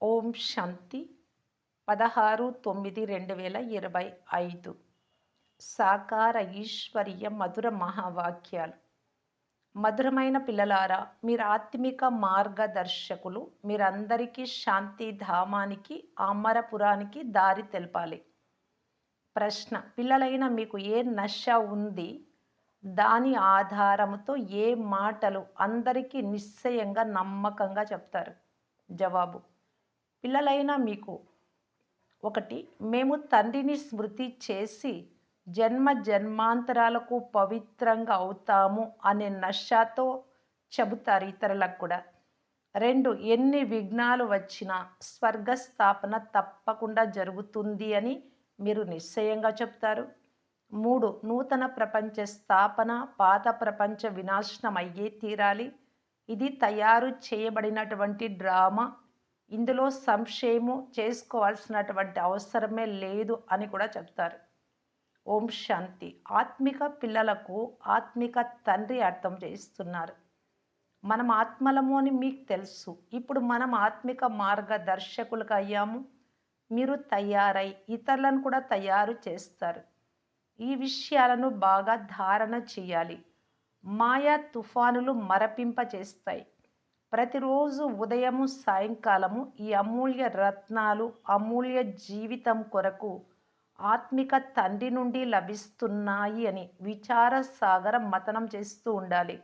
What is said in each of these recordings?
ఓం శాంతి 16/9/2025 సాకార ఈశ్వరీయ మధుర మహావాక్యాలు. మధురమైన పిల్లలారా, మీరు ఆత్మిక మార్గదర్శకులు. మీరందరికీ శాంతి ధామానికి, అమరపురానికి దారి తెలపాలి. ప్రశ్న: పిల్లలైన మీకు ఏ నశ ఉంది? దాని ఆధారముతో ఏ మాటలు అందరికీ నిశ్చయంగా నమ్మకంగా చెప్తారు? జవాబు: పిల్లలైన మీకు ఒకటి, మేము తండ్రిని స్మృతి చేసి జన్మ జన్మాంతరాలకు పవిత్రంగా అవుతాము అనే నషతో చెబుతారు ఇతరులకు కూడా. రెండు, ఎన్ని విఘ్నాలు వచ్చినా స్వర్గస్థాపన తప్పకుండా జరుగుతుంది అని మీరు నిశ్చయంగా చెప్తారు. మూడు, నూతన ప్రపంచ స్థాపన, పాత ప్రపంచ వినాశనం అయ్యే తీరాలి. ఇది తయారు చేయబడినటువంటి డ్రామా. ఇందులో సంశయము చేసుకోవాల్సినటువంటి అవసరమే లేదు అని కూడా చెప్తారు. ఓం శాంతి. ఆత్మిక పిల్లలకు ఆత్మిక తండ్రి అర్థం చేస్తున్నారు. మనం ఆత్మలము అని మీకు తెలుసు. ఇప్పుడు మనం ఆత్మిక మార్గదర్శకులకు అయ్యాము. మీరు తయారై ఇతరులను కూడా తయారు చేస్తారు. ఈ విషయాలను బాగా ధారణ చేయాలి. మాయా తుఫానులు మరపింప చేస్తాయి. ప్రతిరోజు ఉదయము సాయంకాలము ఈ అమూల్య రత్నాలు అమూల్య జీవితం కొరకు ఆత్మిక తండ్రి నుండి లభిస్తున్నాయి అని విచార సాగర మతనం చేస్తూ ఉండాలి.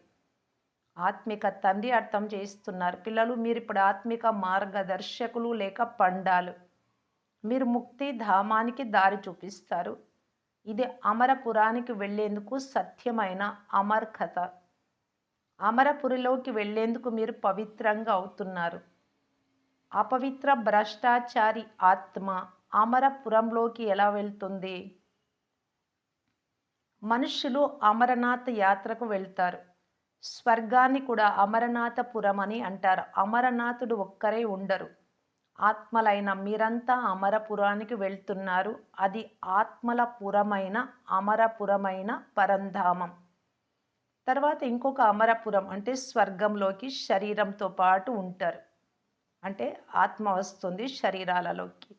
ఆత్మిక తండ్రి అర్థం చేస్తున్నారు. పిల్లలు, మీరు ఇప్పుడు ఆత్మిక మార్గదర్శకులు లేక పండాలు. మీరు ముక్తి ధామానికి దారి చూపిస్తారు. ఇది అమరపురానికి వెళ్ళేందుకు సత్యమైన అమర్ కథ. అమరపురిలోకి వెళ్ళేందుకు మీరు పవిత్రంగా అవుతున్నారు. అపవిత్ర భ్రష్టాచారి ఆత్మ అమరపురంలోకి ఎలా వెళ్తుంది? మనుషులు అమరనాథ్ యాత్రకు వెళ్తారు. స్వర్గాన్ని కూడా అమరనాథపురం అని అంటారు. అమరనాథుడు ఒక్కరే ఉండరు. ఆత్మలైన మీరంతా అమరపురానికి వెళ్తున్నారు. అది ఆత్మల పురమైన అమరపురమైన పరంధామం. తర్వాత ఇంకొక అమరపురం అంటే స్వర్గంలోకి శరీరంతో పాటు ఉంటారు. అంటే ఆత్మ వస్తుంది శరీరాలలోకి.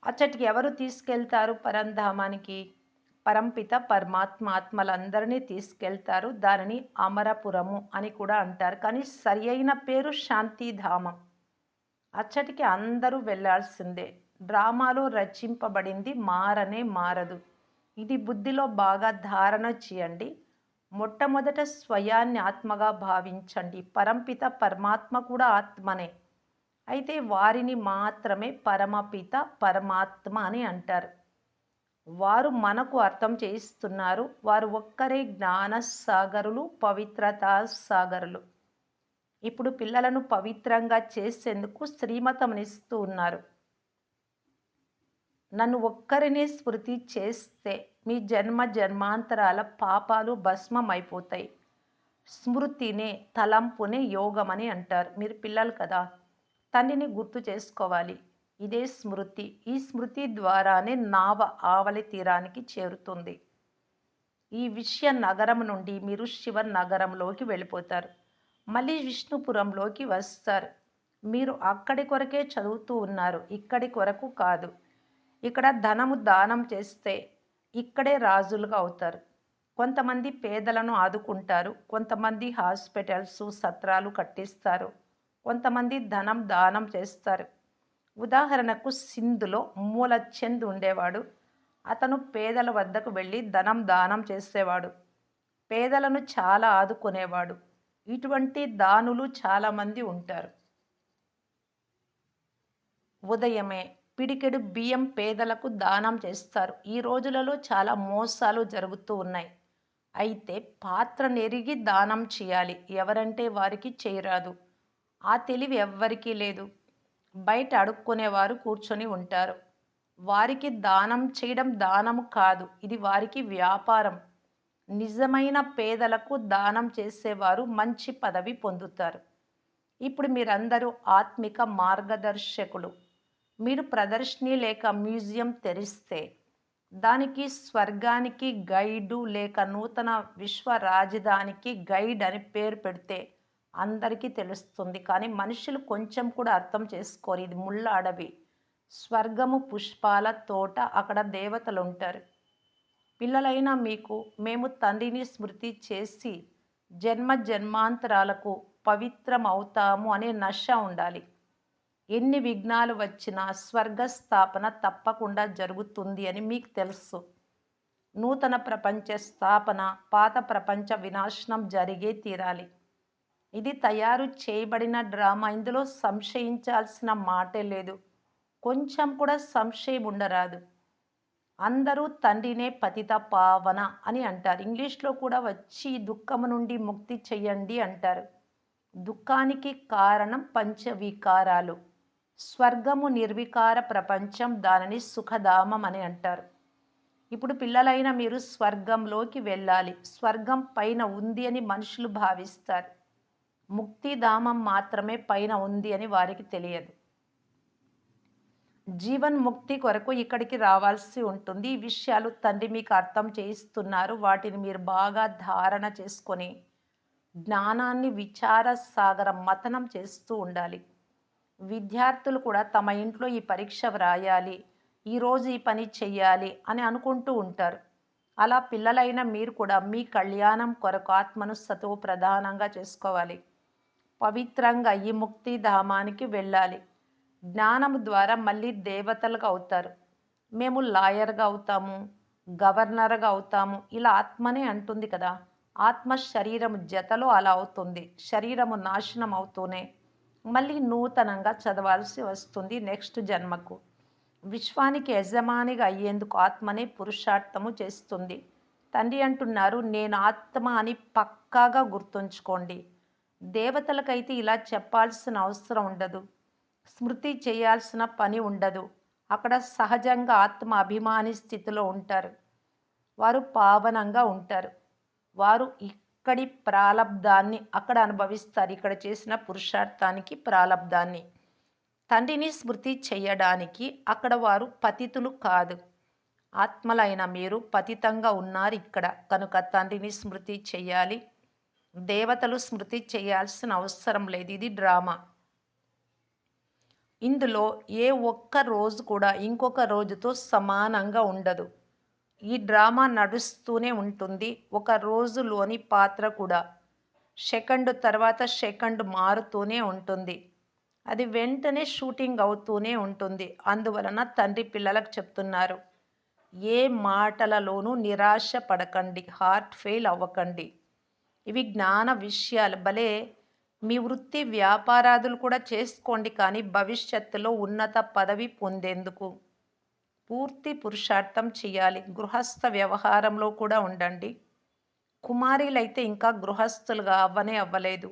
అచ్చటికి ఎవరు తీసుకెళ్తారు పరంధామానికి? పరంపిత పరమాత్మ ఆత్మలందరినీ తీసుకెళ్తారు. దానిని అమరపురము అని కూడా అంటారు. కానీ సరి అయిన పేరు శాంతిధామం. అచ్చటికి అందరూ వెళ్ళాల్సిందే. డ్రామాలో రచింపబడింది మారనే మారదు. ఇది బుద్ధిలో బాగా ధారణ చేయండి. మొట్టమొదట స్వయాన్ని ఆత్మగా భావించండి. పరంపిత పరమాత్మ కూడా ఆత్మనే. అయితే వారిని మాత్రమే పరమపిత పరమాత్మ అని అంటారు. వారు మనకు అర్థం చేయిస్తున్నారు. వారు ఒక్కరే జ్ఞాన సాగరులు, పవిత్రతా సాగరులు. ఇప్పుడు పిల్లలను పవిత్రంగా చేసేందుకు శ్రీమతమునిస్తూ ఉన్నారు. నన్ను ఒక్కరినే స్మృతి చేస్తే మీ జన్మ జన్మాంతరాల పాపాలు భస్మం అయిపోతాయి. స్మృతినే, తలంపునే యోగమని అంటారు. మీరు పిల్లలు కదా, తండ్రిని గుర్తు చేసుకోవాలి. ఇదే స్మృతి. ఈ స్మృతి ద్వారానే నావ ఆవలి తీరానికి చేరుతుంది. ఈ విషయ నగరం నుండి మీరు శివ నగరంలోకి వెళ్ళిపోతారు. మళ్ళీ విష్ణుపురంలోకి వస్తారు. మీరు అక్కడి కొరకే చదువుతూ ఉన్నారు, ఇక్కడి కొరకు కాదు. ఇక్కడ ధనము దానం చేస్తే ఇక్కడే రాజులుగా అవుతారు. కొంతమంది పేదలను ఆదుకుంటారు. కొంతమంది హాస్పిటల్స్, సత్రాలు కట్టిస్తారు. కొంతమంది ధనం దానం చేస్తారు. ఉదాహరణకు సింధులో మూలచంద్ ఉండేవాడు. అతను పేదల వద్దకు వెళ్ళి ధనం దానం చేసేవాడు. పేదలను చాలా ఆదుకునేవాడు. ఇటువంటి దానులు చాలామంది ఉంటారు. ఉదయమే పిడికెడు బియ్యం పేదలకు దానం చేస్తారు. ఈ రోజులలో చాలా మోసాలు జరుగుతూ ఉన్నాయి. అయితే పాత్ర నెరిగి దానం చేయాలి. ఎవరంటే వారికి చేయరాదు. ఆ తెలివి ఎవ్వరికీ లేదు. బయట అడుక్కునేవారు కూర్చొని ఉంటారు. వారికి దానం చేయడం దానం కాదు, ఇది వారికి వ్యాపారం. నిజమైన పేదలకు దానం చేసేవారు మంచి పదవి పొందుతారు. ఇప్పుడు మీరందరూ ఆత్మిక మార్గదర్శకులు. మీరు ప్రదర్శిని లేక మ్యూజియం తెరిస్తే దానికి స్వర్గానికి గైడు లేక నూతన విశ్వ రాజధానికి గైడ్ అని పేరు పెడితే అందరికీ తెలుస్తుంది. కానీ మనుషులు కొంచెం కూడా అర్థం చేసుకోరు. ఇది ముళ్ళ అడవి. స్వర్గము పుష్పాల తోట. అక్కడ దేవతలుంటారు. పిల్లలైన మీకు మేము తండ్రిని స్మృతి చేసి జన్మ జన్మాంతరాలకు పవిత్రమవుతాము అనే నష ఉండాలి. ఎన్ని విఘ్నాలు వచ్చినా స్వర్గస్థాపన తప్పకుండా జరుగుతుంది అని మీకు తెలుసు. నూతన ప్రపంచ స్థాపన, పాత ప్రపంచ వినాశనం జరిగే తీరాలి. ఇది తయారు చేయబడిన డ్రామా. ఇందులో సంశయించాల్సిన మాటే లేదు. కొంచెం కూడా సంశయం ఉండరాదు. అందరూ తండ్రినే పతిత పావన అని అంటారు. ఇంగ్లీష్‌లో కూడా వచ్చి దుఃఖము నుండి ముక్తి చెయ్యండి అంటారు. దుఃఖానికి కారణం పంచవికారాలు. స్వర్గము నిర్వికార ప్రపంచం, దానిని సుఖధామం అని అంటారు. ఇప్పుడు పిల్లలైన మీరు స్వర్గంలోకి వెళ్ళాలి. స్వర్గం పైన ఉంది అని మనుషులు భావిస్తారు. ముక్తిధామం మాత్రమే పైన ఉంది అని వారికి తెలియదు. జీవన్ముక్తి కొరకు ఇక్కడికి రావాల్సి ఉంటుంది. ఈ విషయాలు తండ్రి మీకు అర్థం చేయిస్తున్నారు. వాటిని మీరు బాగా ధారణ చేసుకొని జ్ఞానాన్ని విచార సాగరం మథనం చేస్తూ ఉండాలి. విద్యార్థులు కూడా తమ ఇంట్లో ఈ పరీక్ష వ్రాయాలి, ఈరోజు ఈ పని చెయ్యాలి అని అనుకుంటూ ఉంటారు. అలా పిల్లలైన మీరు కూడా మీ కళ్యాణం కొరకు ఆత్మను సతో ప్రధానంగా చేసుకోవాలి. పవిత్రంగా ఈ ముక్తిధామానికి వెళ్ళాలి. జ్ఞానము ద్వారా మళ్ళీ దేవతలుగా అవుతారు. మేము లాయర్‌గా అవుతాము, గవర్నర్‌గా అవుతాము. ఇలా ఆత్మనే అంటుంది కదా! ఆత్మ శరీరము జతలో అలా అవుతుంది. శరీరము నాశనం అవుతూనే మళ్ళీ నూతనంగా చదవాల్సి వస్తుంది నెక్స్ట్ జన్మకు. విశ్వానికి యజమానిగా అయ్యేందుకు ఆత్మనే పురుషార్థము చేస్తుంది. తండ్రి అంటున్నారు, నేను ఆత్మ అని పక్కాగా గుర్తుంచుకోండి. దేవతలకైతే ఇలా చెప్పాల్సిన అవసరం ఉండదు. స్మృతి చేయాల్సిన పని ఉండదు. అక్కడ సహజంగా ఆత్మ అభిమాని స్థితిలో ఉంటారు. వారు పావనంగా ఉంటారు. వారు ఇక్కడి ప్రాలబ్ధాన్ని అక్కడ అనుభవిస్తారు. ఇక్కడ చేసిన పురుషార్థానికి ప్రాలబ్ధాన్ని. తండ్రిని స్మృతి చేయడానికి అక్కడ వారు పతితులు కాదు. ఆత్మలైన మీరు పతితంగా ఉన్నారు ఇక్కడ. కనుక తండ్రిని స్మృతి చెయ్యాలి. దేవతలు స్మృతి చేయాల్సిన అవసరం లేదు. ఇది డ్రామా. ఇందులో ఏ ఒక్క రోజు కూడా ఇంకొక రోజుతో సమానంగా ఉండదు. ఈ డ్రామా నడుస్తూనే ఉంటుంది. ఒక రోజులోని పాత్ర కూడా సెకండ్ తర్వాత సెకండ్ మారుతూనే ఉంటుంది. అది వెంటనే షూటింగ్ అవుతూనే ఉంటుంది. అందువలన తండ్రి పిల్లలకు చెప్తున్నారు, ఏ మాటలలోనూ నిరాశ పడకండి, హార్ట్ ఫెయిల్ అవ్వకండి. ఇవి జ్ఞాన విషయాలు. భలే మీ వృత్తి వ్యాపారాదులు కూడా చేసుకోండి, కానీ భవిష్యత్తులో ఉన్నత పదవి పొందేందుకు పూర్తి పురుషార్థం చేయాలి. గృహస్థ వ్యవహారంలో కూడా ఉండండి. కుమారీలైతే ఇంకా గృహస్థులుగా అవ్వనే అవ్వలేదు.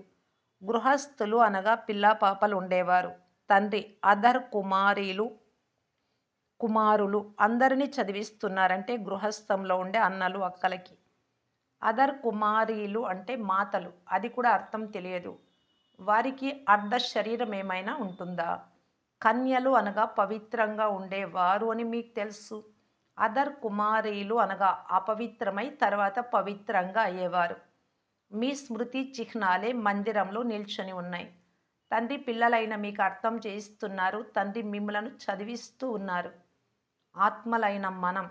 గృహస్థులు అనగా పిల్లా పాపలు ఉండేవారు. తండ్రి అదర్ కుమారీలు కుమారులు అందరినీ చదివిస్తున్నారంటే గృహస్థంలో ఉండే అన్నలు అక్కలకి. అదర్ కుమారీలు అంటే మాతలు. అది కూడా అర్థం తెలియదు. వారికి అర్ధ శరీరం ఏమైనా ఉంటుందా? కన్యలు అనగా పవిత్రంగా ఉండేవారు అని మీకు తెలుసు. అదర్ కుమారీలు అనగా అపవిత్రమై తర్వాత పవిత్రంగా అయ్యేవారు. మీ స్మృతి చిహ్నాలే మందిరంలో నిల్చొని ఉన్నాయి. తండ్రి పిల్లలైన మీకు అర్థం చేయిస్తున్నారు. తండ్రి మిమ్మలను చదివిస్తూ ఉన్నారు. ఆత్మలైన మనం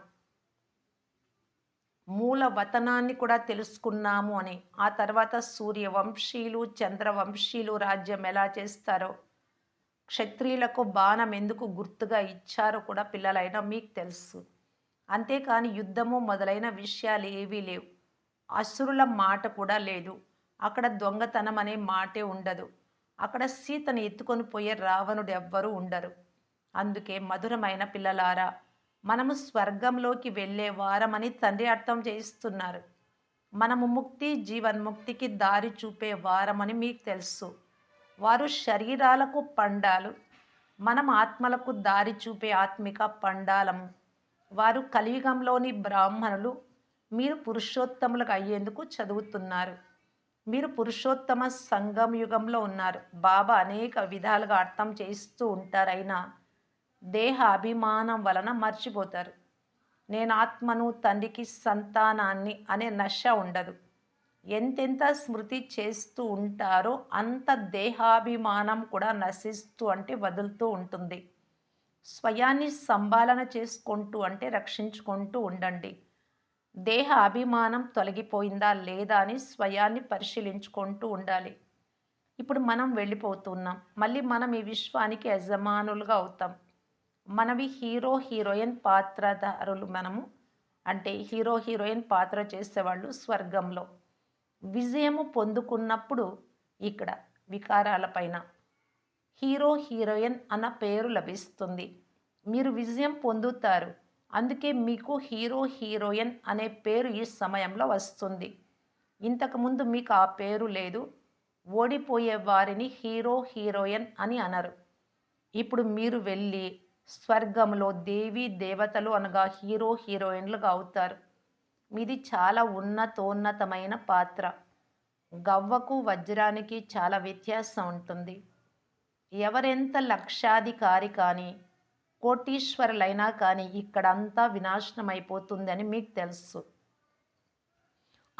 మూల వతనాన్ని కూడా తెలుసుకున్నాము అని. ఆ తర్వాత సూర్యవంశీయులు, చంద్రవంశీయులు రాజ్యం ఎలా చేస్తారో, క్షత్రియులకు బాణం ఎందుకు గుర్తుగా ఇచ్చారో కూడా పిల్లలైన మీకు తెలుసు. అంతేకాని యుద్ధము మొదలైన విషయాలు ఏవీ లేవు. అసురుల మాట కూడా లేదు. అక్కడ దొంగతనం అనే మాటే ఉండదు. అక్కడ సీతను ఎత్తుకొని పోయే రావణుడు ఎవ్వరూ ఉండరు. అందుకే మధురమైన పిల్లలారా, మనము స్వర్గంలోకి వెళ్ళే వారమని తండ్రి అర్థం చేయిస్తున్నారు. మనము ముక్తి జీవన్ముక్తికి దారి చూపే వారమని మీకు తెలుసు. వారు శరీరాలకు పండాలు, మనం ఆత్మలకు దారి చూపే ఆత్మిక పండాలము. వారు కలియుగంలోని బ్రాహ్మణులు, మీరు పురుషోత్తములకు అయ్యేందుకు చదువుతున్నారు. మీరు పురుషోత్తమ సంగం యుగంలో ఉన్నారు. బాబా అనేక విధాలుగా అర్థం చేయిస్తూ ఉంటారైనా దేహ అభిమానం వలన మర్చిపోతారు. నేను ఆత్మను, తండ్రికి సంతానాన్ని అనే నశ ఉండదు. ఎంతెంత స్మృతి చేస్తూ ఉంటారో అంత దేహాభిమానం కూడా నశిస్తూ అంటే వదులుతూ ఉంటుంది. స్వయాన్ని సంభాలన చేసుకుంటూ అంటే రక్షించుకుంటూ ఉండండి. దేహ అభిమానం తొలగిపోయిందా లేదా అని స్వయాన్ని పరిశీలించుకుంటూ ఉండాలి. ఇప్పుడు మనం వెళ్ళిపోతున్నాం. మళ్ళీ మనం ఈ విశ్వానికి యజమానులుగా అవుతాం. మనవి హీరో, హీరోయిన్ పాత్రధారులు మనము. అంటే హీరో, హీరోయిన్ పాత్ర చేసేవాళ్ళు స్వర్గంలో. విజయము పొందుకున్నప్పుడు ఇక్కడ వికారాల పైన హీరో, హీరోయిన్ అన్న పేరు లభిస్తుంది. మీరు విజయం పొందుతారు. అందుకే మీకు హీరో, హీరోయిన్ అనే పేరు ఈ సమయంలో వస్తుంది. ఇంతకుముందు మీకు ఆ పేరు లేదు. ఓడిపోయే వారిని హీరో, హీరోయిన్ అని అనరు. ఇప్పుడు మీరు వెళ్ళి స్వర్గంలో దేవీ దేవతలు అనగా హీరో, హీరోయిన్లుగా అవుతారు. మీది చాలా ఉన్నతోన్నతమైన పాత్ర. గవ్వకు, వజ్రానికి చాలా వ్యత్యాసం ఉంటుంది. ఎవరెంత లక్షాధికారి కానీ, కోటీశ్వరులైనా కానీ ఇక్కడంతా వినాశనం అయిపోతుందని మీకు తెలుసు.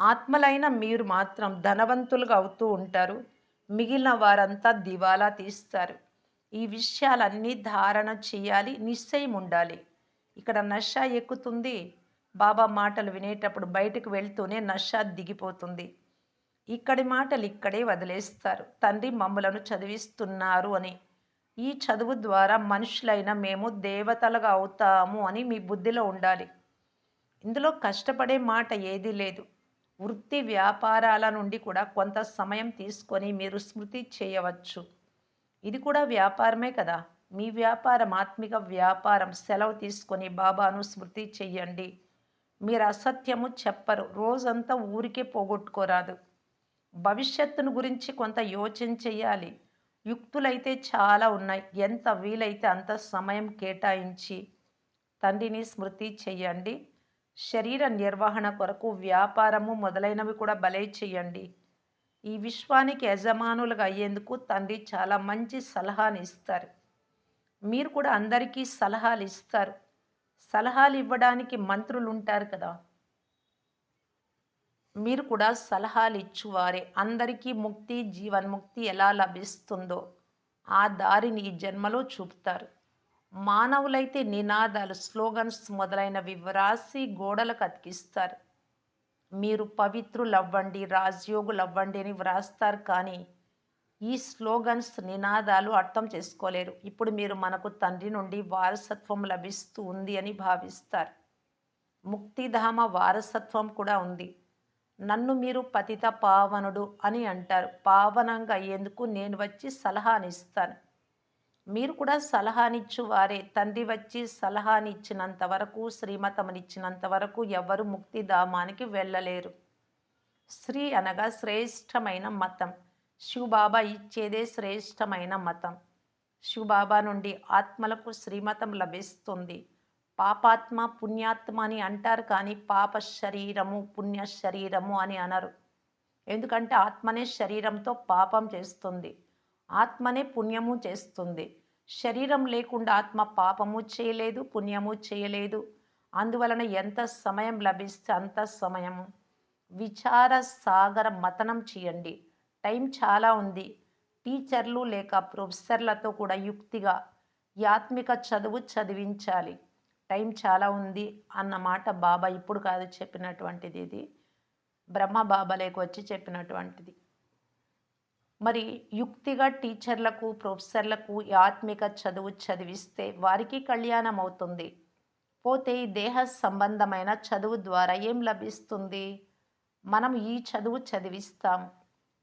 ఆత్మలైన మీరు మాత్రం ధనవంతులుగా అవుతూ ఉంటారు. మిగిలిన వారంతా దివాలా తీస్తారు. ఈ విషయాలన్నీ ధారణ చేయాలి. నిశ్చయం ఉండాలి. ఇక్కడ నష ఎక్కుతుంది. బాబా మాటలు వినేటప్పుడు బయటకు వెళ్తూనే నష దిగిపోతుంది. ఇక్కడి మాటలు ఇక్కడే వదిలేస్తారు. తండ్రి మమ్ములను చదివిస్తున్నారు అని. ఈ చదువు ద్వారా మనుషులైన మేము దేవతలుగా అవుతాము అని మీ బుద్ధిలో ఉండాలి. ఇందులో కష్టపడే మాట ఏదీ లేదు. వృత్తి వ్యాపారాల నుండి కూడా కొంత సమయం తీసుకొని మీరు స్మృతి చేయవచ్చు. ఇది కూడా వ్యాపారమే కదా. మీ వ్యాపారం ఆత్మిక వ్యాపారం. సెలవు తీసుకొని బాబాను స్మృతి చెయ్యండి. మీరు అసత్యము చెప్పరు. రోజంతా ఊరికే పోగొట్టుకోరాదు. భవిష్యత్తును గురించి కొంత యోచన చేయాలి. యుక్తులైతే చాలా ఉన్నాయి. ఎంత వీలైతే అంత సమయం కేటాయించి తండ్రిని స్మృతి చెయ్యండి. శరీర నిర్వహణ కొరకు వ్యాపారము మొదలైనవి కూడా భలే చెయ్యండి. ఈ విశ్వానికి యజమానులుగా అయ్యేందుకు తండ్రి చాలా మంచి సలహాని ఇస్తారు. మీరు కూడా అందరికీ సలహాలు ఇస్తారు. సలహాలు ఇవ్వడానికి మంత్రులు ఉంటారు కదా. మీరు కూడా సలహాలు ఇచ్చువారే. అందరికీ ముక్తి, జీవన్ముక్తి ఎలా లభిస్తుందో ఆ దారిని ఈ జన్మలో చూపుతారు. మానవులైతే నినాదాలు, స్లోగన్స్ మొదలైనవి వ్రాసి గోడలకు అతికిస్తారు. మీరు పవిత్రులవ్వండి, రాజయోగులవ్వండి అని వ్రాస్తారు. కానీ ఈ స్లోగన్స్, నినాదాలు అర్థం చేసుకోలేరు. ఇప్పుడు మీరు మనకు తండ్రి నుండి వారసత్వం లభిస్తూ ఉంది అని భావిస్తారు. ముక్తిధామ వారసత్వం కూడా ఉంది. నన్ను మీరు పతిత పావనుడు అని అంటారు. పావనంగా అయ్యేందుకు నేను వచ్చి సలహానిస్తాను. మీరు కూడా సలహానిచ్చువారే. తండ్రి వచ్చి సలహానిచ్చినంత వరకు, శ్రీమతమునిచ్చినంత వరకు ఎవ్వరు ముక్తిధామానికి వెళ్ళలేరు. శ్రీ అనగా శ్రేష్టమైన మతం. శివబాబా ఇచ్చేదే శ్రేష్టమైన మతం. శివబాబా నుండి ఆత్మలకు శ్రీమతం లభిస్తుంది. పాపాత్మ, పుణ్యాత్మ అని అంటారు కానీ పాప శరీరము, పుణ్య శరీరము అని అనరు. ఎందుకంటే ఆత్మనే శరీరంతో పాపం చేస్తుంది. ఆత్మనే పుణ్యము చేస్తుంది. శరీరం లేకుండా ఆత్మ పాపము చేయలేదు, పుణ్యము చేయలేదు. అందువలన ఎంత సమయం లభిస్తే అంత సమయము విచార సాగర మతనం చేయండి. టైం చాలా ఉంది. టీచర్లు లేక ప్రొఫెసర్లతో కూడా యుక్తిగా యాత్మిక చదువు చదివించాలి. టైం చాలా ఉంది అన్నమాట బాబా ఇప్పుడు కాదు చెప్పినటువంటిది. ఇది బ్రహ్మ బాబాలేకి వచ్చి చెప్పినటువంటిది. మరి యుక్తిగా టీచర్లకు, ప్రొఫెసర్లకు ఆత్మిక చదువు చదివిస్తే వారికి కళ్యాణం అవుతుంది. పోతే ఈ దేహ సంబంధమైన చదువు ద్వారా ఏం లభిస్తుంది? మనం ఈ చదువు చదివిస్తాం.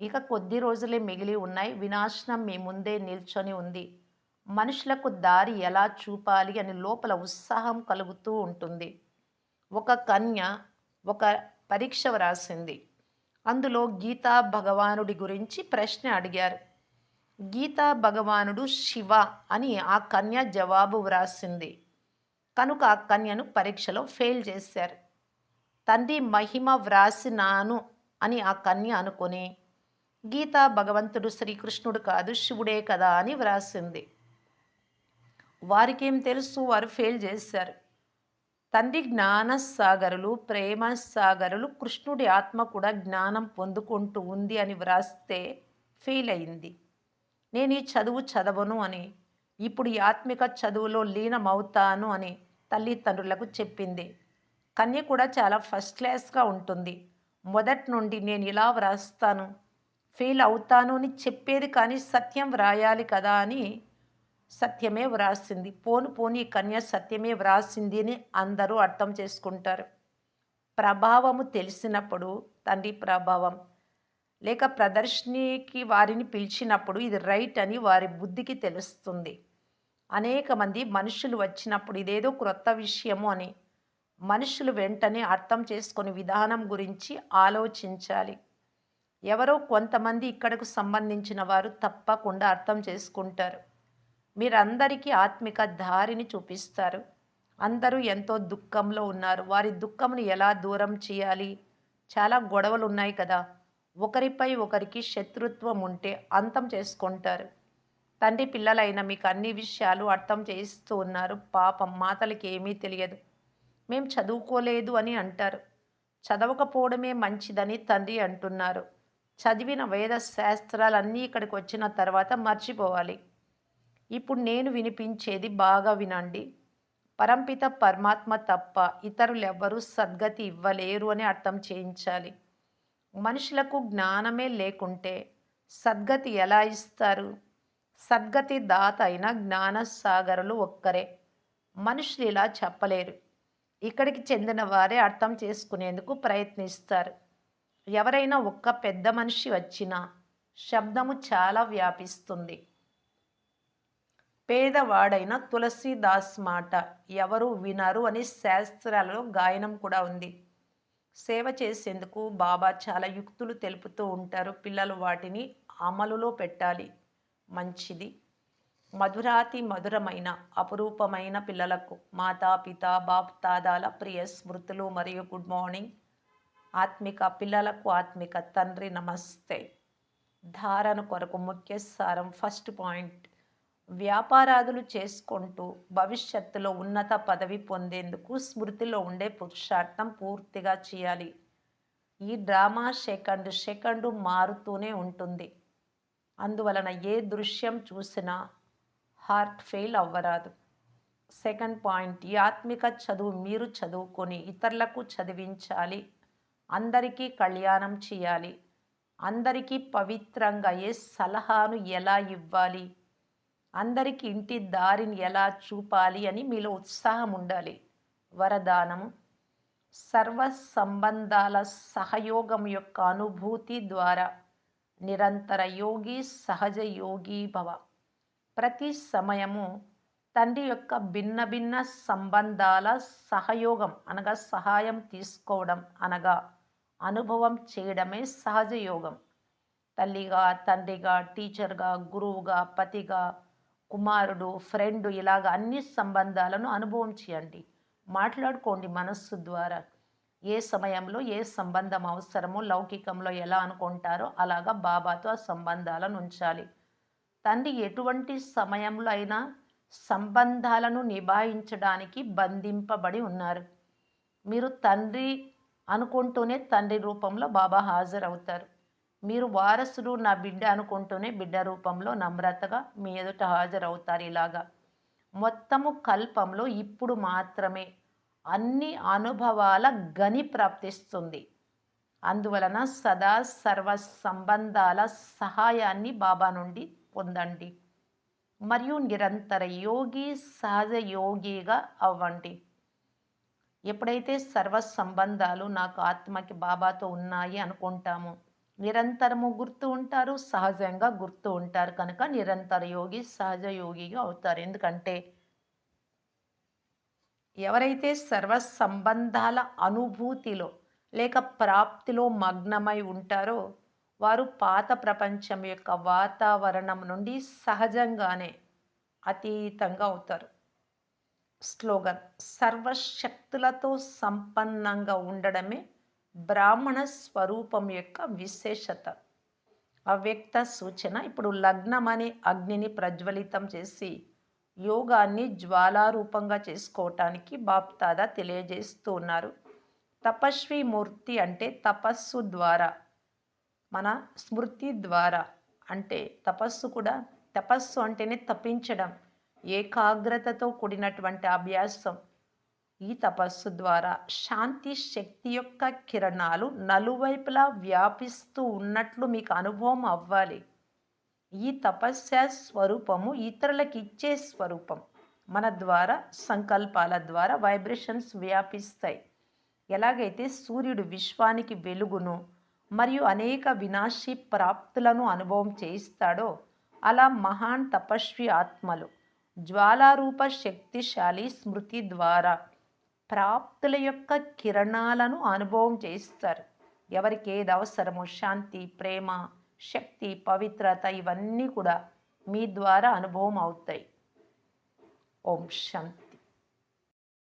ఇక కొద్ది రోజులే మిగిలి ఉన్నాయి. వినాశనం మీ ముందే నిల్చొని ఉంది. మనుషులకు దారి ఎలా చూపాలి అని లోపల ఉత్సాహం కలుగుతూ ఉంటుంది. ఒక కన్య ఒక పరీక్ష వ్రాసింది. అందులో గీతా భగవానుడి గురించి ప్రశ్న అడిగారు. గీతా భగవానుడు శివ అని ఆ కన్య జవాబు వ్రాసింది. కనుక ఆ కన్యను పరీక్షలో ఫెయిల్ చేశారు. తండ్రి మహిమ వ్రాసినాను అని ఆ కన్య అనుకొని గీతా భగవంతుడు శ్రీకృష్ణుడు కాదు శివుడే కదా అని వ్రాసింది. వారికేం తెలుసు, వారు ఫెయిల్ చేశారు. తండ్రి జ్ఞానసాగరులు, ప్రేమ సాగరులు, కృష్ణుడి ఆత్మ కూడా జ్ఞానం పొందుకుంటూ ఉంది అని వ్రాస్తే ఫెయిల్ అయింది. నేను ఈ చదువు చదవను అని, ఇప్పుడు ఈ ఆత్మిక చదువులో లీనమవుతాను అని తల్లిదండ్రులకు చెప్పింది. కన్య కూడా చాలా ఫస్ట్ క్లాస్‌గా ఉంటుంది. మొదటి నుండి నేను ఇలా వ్రాస్తాను, ఫెయిల్ అవుతాను అని చెప్పేది కానీ సత్యం వ్రాయాలి కదా అని సత్యమే వ్రాసింది. పోను పోను ఈ కన్య సత్యమే వ్రాసింది అని అందరూ అర్థం చేసుకుంటారు. ప్రభావము తెలిసినప్పుడు తండ్రి ప్రభావం లేక ప్రదర్శనకి వారిని పిలిచినప్పుడు ఇది రైట్ అని వారి బుద్ధికి తెలుస్తుంది. అనేక మంది మనుషులు వచ్చినప్పుడు ఇదేదో క్రొత్త విషయము అని మనుషులు వెంటనే అర్థం చేసుకునే విధానం గురించి ఆలోచించాలి. ఎవరో కొంతమంది ఇక్కడకు సంబంధించిన వారు తప్పకుండా అర్థం చేసుకుంటారు. మీరందరికీ ఆత్మిక దారిని చూపిస్తారు. అందరూ ఎంతో దుఃఖంలో ఉన్నారు. వారి దుఃఖమును ఎలా దూరం చేయాలి? చాలా గొడవలు ఉన్నాయి కదా! ఒకరిపై ఒకరికి శత్రుత్వం ఉంటే అంతం చేసుకుంటారు. తండ్రి పిల్లలైన మీకు అన్ని విషయాలు అర్థం చేయిస్తూ ఉన్నారు. పాపం మాటలకి ఏమీ తెలియదు. మేం చదువుకోలేదు అని అంటారు. చదవకపోవడమే మంచిదని తండ్రి అంటున్నారు. చదివిన వేద శాస్త్రాలన్నీ ఇక్కడికి వచ్చిన తర్వాత మర్చిపోవాలి. ఇప్పుడు నేను వినిపించేది బాగా వినండి. పరంపిత పరమాత్మ తప్ప ఇతరులెవ్వరూ సద్గతి ఇవ్వలేరు అని అర్థం చేయించాలి. మనుషులకు జ్ఞానమే లేకుంటే సద్గతి ఎలా ఇస్తారు? సద్గతి దాత అయిన జ్ఞానసాగరులు ఒక్కరే. మనుషులు ఇలా చెప్పలేరు. ఇక్కడికి చెందిన వారే అర్థం చేసుకునేందుకు ప్రయత్నిస్తారు. ఎవరైనా ఒక్క పెద్ద మనిషి వచ్చినా శబ్దము చాలా వ్యాపిస్తుంది. పేదవాడైన తులసీదాస్ మాట ఎవరు వినరు అని శాస్త్రాలలో గాయనం కూడా ఉంది. సేవ చేసేందుకు బాబా చాలా యుక్తులు తెలుపుతూ ఉంటారు. పిల్లలు వాటిని అమలులో పెట్టాలి. మంచిది. మధురాతి మధురమైన అపురూపమైన పిల్లలకు మాతాపిత బాప్దాదాల ప్రియ స్మృతులు మరియు గుడ్ మార్నింగ్. ఆత్మిక పిల్లలకు ఆత్మిక తండ్రి నమస్తే. ధారణ కొరకు ముఖ్య సారం. ఫస్ట్ పాయింట్, వ్యాపారాదులు చేసుకుంటూ భవిష్యత్తులో ఉన్నత పదవి పొందేందుకు స్మృతిలో ఉండే పురుషార్థం పూర్తిగా చేయాలి. ఈ డ్రామా సెకండు మారుతూనే ఉంటుంది. అందువలన ఏ దృశ్యం చూసినా హార్ట్ ఫెయిల్ అవ్వరాదు. సెకండ్ పాయింట్, ఈ ఆత్మిక చదువు మీరు చదువుకొని ఇతరులకు చదివించాలి. అందరికీ కళ్యాణం చేయాలి. అందరికీ పవిత్రంగా ఏ సలహాను ఎలా ఇవ్వాలి, అందరికీ ఇంటి దారిని ఎలా చూపాలి అని మీలో ఉత్సాహం ఉండాలి. వరదానము, సర్వ సంబంధాల సహయోగం యొక్క అనుభూతి ద్వారా నిరంతర యోగి సహజ యోగి భవ. ప్రతి సమయము తండ్రి యొక్క భిన్న భిన్న సంబంధాల సహయోగం అనగా సహాయం తీసుకోవడం అనగా అనుభవం చేయడమే సహజ యోగం. తల్లిగా, తండ్రిగా, టీచర్గా, గురువుగా, పతిగా, కుమారుడు, ఫ్రెండ్, ఇలాగ అన్ని సంబంధాలను అనుభవం చేయండి. మాట్లాడుకోండి మనస్సు ద్వారా. ఏ సమయంలో ఏ సంబంధం అవసరమో లౌకికంలో ఎలా అనుకుంటారో అలాగా బాబాతో ఆ సంబంధాలను ఉంచాలి. తండ్రి ఎటువంటి సమయంలో అయినా సంబంధాలను నిభాయించడానికి బంధింపబడి ఉన్నారు. మీరు తండ్రి అనుకుంటూనే తండ్రి రూపంలో బాబా హాజరవుతారు. మీరు వారసుడు నా బిడ్డ అనుకుంటూనే బిడ్డ రూపంలో నమ్రతగా మీ ఎదుట హాజరవుతారు. ఇలాగా మొత్తము కల్పంలో ఇప్పుడు మాత్రమే అన్ని అనుభవాల గని ప్రాప్తిస్తుంది. అందువలన సదా సర్వ సంబంధాల సహాయాన్ని బాబా నుండి పొందండి మరియు నిరంతర యోగి సహజ యోగిగా అవ్వండి. ఎప్పుడైతే సర్వ సంబంధాలు నాకు ఆత్మకి బాబాతో ఉన్నాయి అనుకుంటామో నిరంతరము గుర్తు ఉంటారు, సహజంగా గుర్తు ఉంటారు. కనుక నిరంతర యోగి సహజ యోగిగా అవుతారు. ఎందుకంటే ఎవరైతే సర్వ సంబంధాల అనుభూతిలో లేక ప్రాప్తిలో మగ్నమై ఉంటారో వారు పాత ప్రపంచం యొక్క వాతావరణం నుండి సహజంగానే అతీతంగా అవుతారు. స్లోగన్, సర్వశక్తులతో సంపన్నంగా ఉండడమే బ్రాహ్మణ స్వరూపం యొక్క విశేషత. అవ్యక్త సూచన. ఇప్పుడు లగ్నం అనే అగ్నిని ప్రజ్వలితం చేసి యోగాన్ని జ్వాలారూపంగా చేసుకోవటానికి బాప్దాదా తెలియజేస్తూ ఉన్నారు. తపస్వి మూర్తి అంటే తపస్సు ద్వారా, మన స్మృతి ద్వారా. అంటే తపస్సు కూడా, తపస్సు అంటేనే తపించడం, ఏకాగ్రతతో కూడినటువంటి అభ్యాసం. ఈ తపస్సు ద్వారా శాంతి శక్తి యొక్క కిరణాలు నలువైపులా వ్యాపిస్తూ ఉన్నట్లు మీకు అనుభవం అవ్వాలి. ఈ తపస్య స్వరూపము ఇతరులకు ఇచ్చే స్వరూపం. మన ద్వారా, సంకల్పాల ద్వారా వైబ్రేషన్స్ వ్యాపిస్తాయి. ఎలాగైతే సూర్యుడు విశ్వానికి వెలుగును మరియు అనేక వినాశీ ప్రాప్తులను అనుభవం చేయిస్తాడో, అలా మహాన్ తపస్వి ఆత్మలు జ్వాలారూప శక్తిశాలి స్మృతి ద్వారా ప్రాప్తుల యొక్క కిరణాలను అనుభవం చేస్తారు. ఎవరికి ఏది అవసరమో శాంతి, ప్రేమ, శక్తి, పవిత్రత ఇవన్నీ కూడా మీ ద్వారా అనుభవం అవుతాయి. ఓం శాంతి.